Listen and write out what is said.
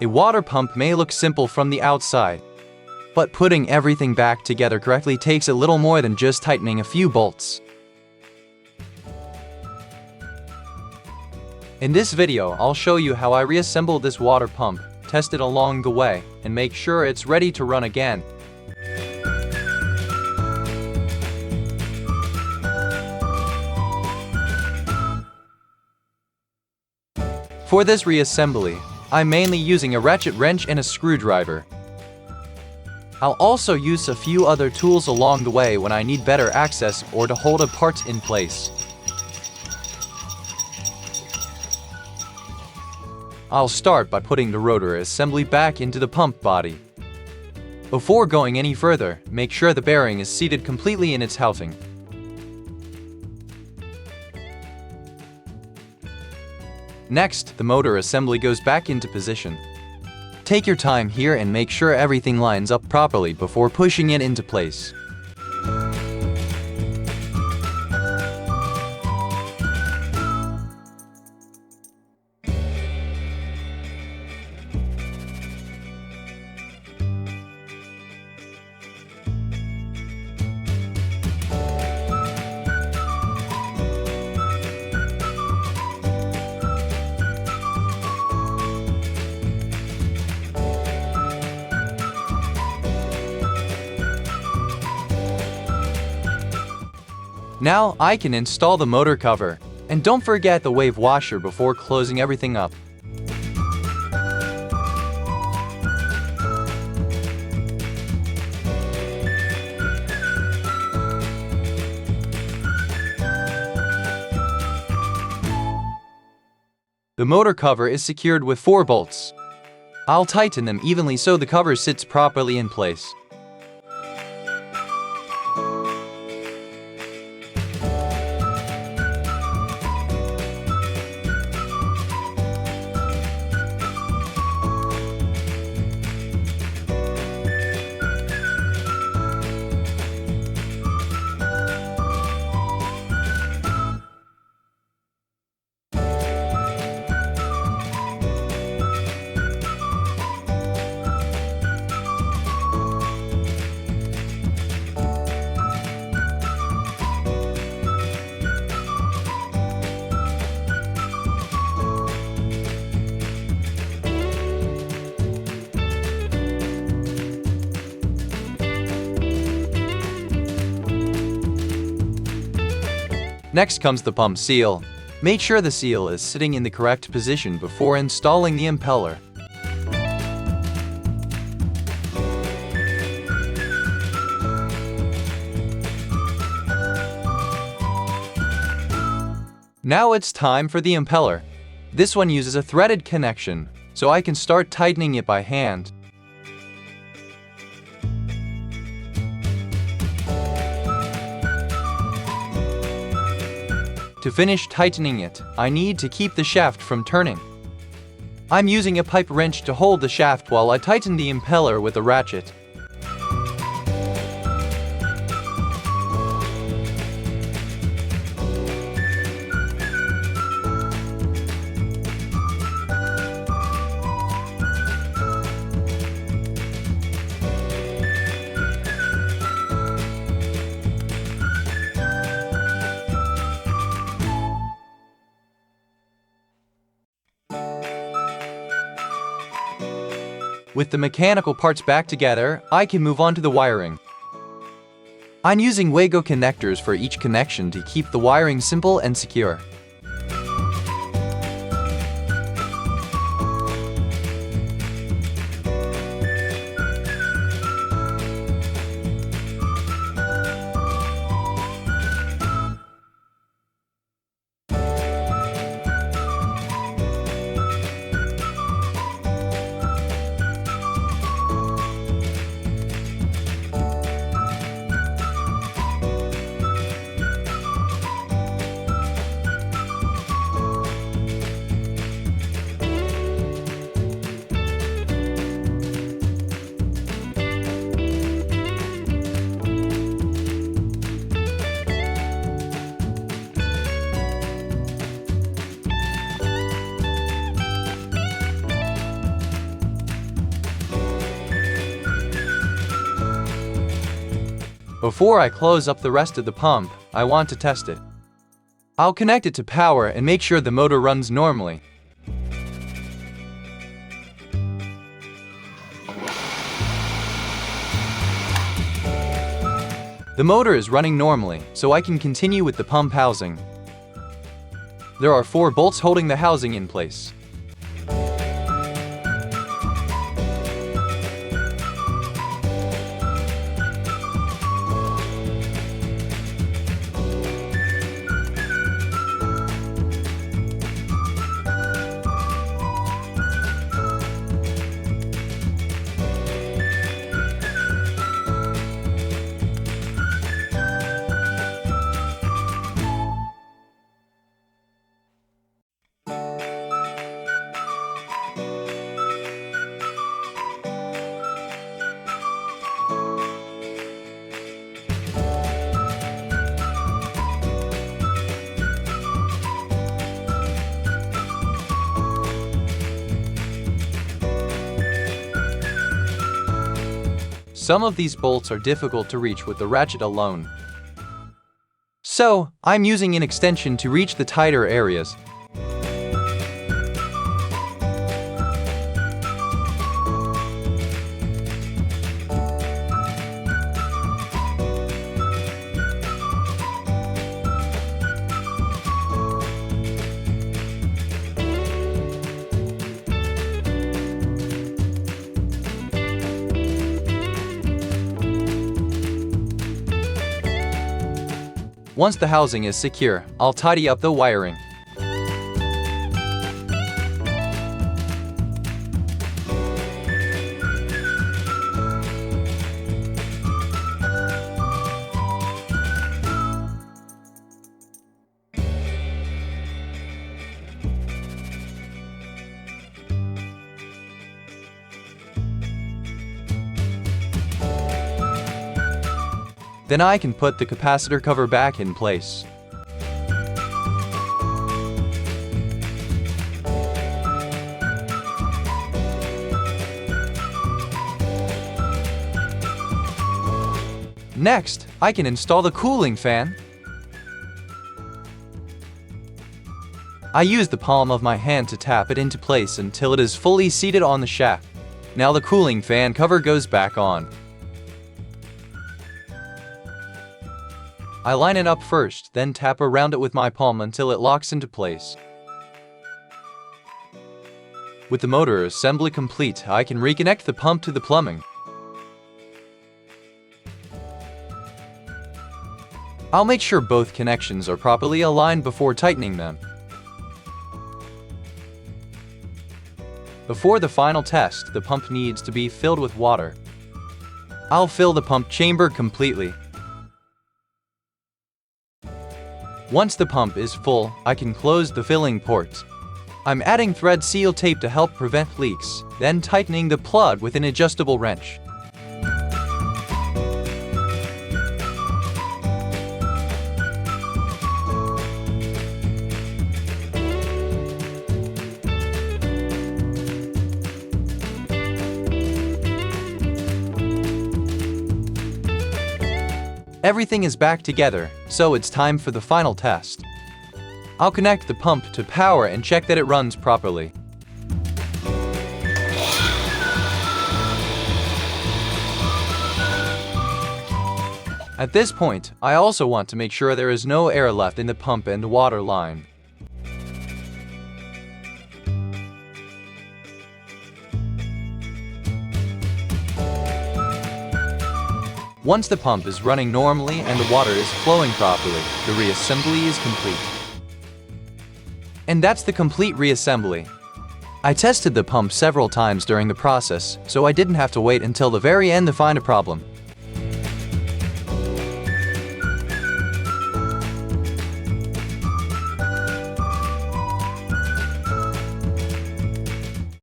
A water pump may look simple from the outside, but putting everything back together correctly takes a little more than just tightening a few bolts. In this video, I'll show you how I reassembled this water pump, test it along the way, and make sure it's ready to run again. For this reassembly, I'm mainly using a ratchet wrench and a screwdriver. I'll also use a few other tools along the way when I need better access or to hold a part in place. I'll start by putting the rotor assembly back into the pump body. Before going any further, make sure the bearing is seated completely in its housing. Next, the motor assembly goes back into position. Take your time here and make sure everything lines up properly before pushing it into place. Now I can install the motor cover, and don't forget the wave washer before closing everything up. The motor cover is secured with 4 bolts. I'll tighten them evenly so the cover sits properly in place. Next comes the pump seal. Make sure the seal is sitting in the correct position before installing the impeller. Now it's time for the impeller. This one uses a threaded connection, so I can start tightening it by hand. To finish tightening it, I need to keep the shaft from turning. I'm using a pipe wrench to hold the shaft while I tighten the impeller with a ratchet. With the mechanical parts back together, I can move on to the wiring. I'm using Wago connectors for each connection to keep the wiring simple and secure. Before I close up the rest of the pump, I want to test it. I'll connect it to power and make sure the motor runs normally. The motor is running normally, so I can continue with the pump housing. There are 4 bolts holding the housing in place. Some of these bolts are difficult to reach with the ratchet alone. So, I'm using an extension to reach the tighter areas. Once the housing is secure, I'll tidy up the wiring. Then I can put the capacitor cover back in place. Next, I can install the cooling fan. I use the palm of my hand to tap it into place until it is fully seated on the shaft. Now the cooling fan cover goes back on. I line it up first, then tap around it with my palm until it locks into place. With the motor assembly complete, I can reconnect the pump to the plumbing. I'll make sure both connections are properly aligned before tightening them. Before the final test, the pump needs to be filled with water. I'll fill the pump chamber completely. Once the pump is full, I can close the filling port. I'm adding thread seal tape to help prevent leaks, then tightening the plug with an adjustable wrench. Everything is back together, so it's time for the final test. I'll connect the pump to power and check that it runs properly. At this point, I also want to make sure there is no air left in the pump and water line. Once the pump is running normally and the water is flowing properly, the reassembly is complete. And that's the complete reassembly. I tested the pump several times during the process, so I didn't have to wait until the very end to find a problem.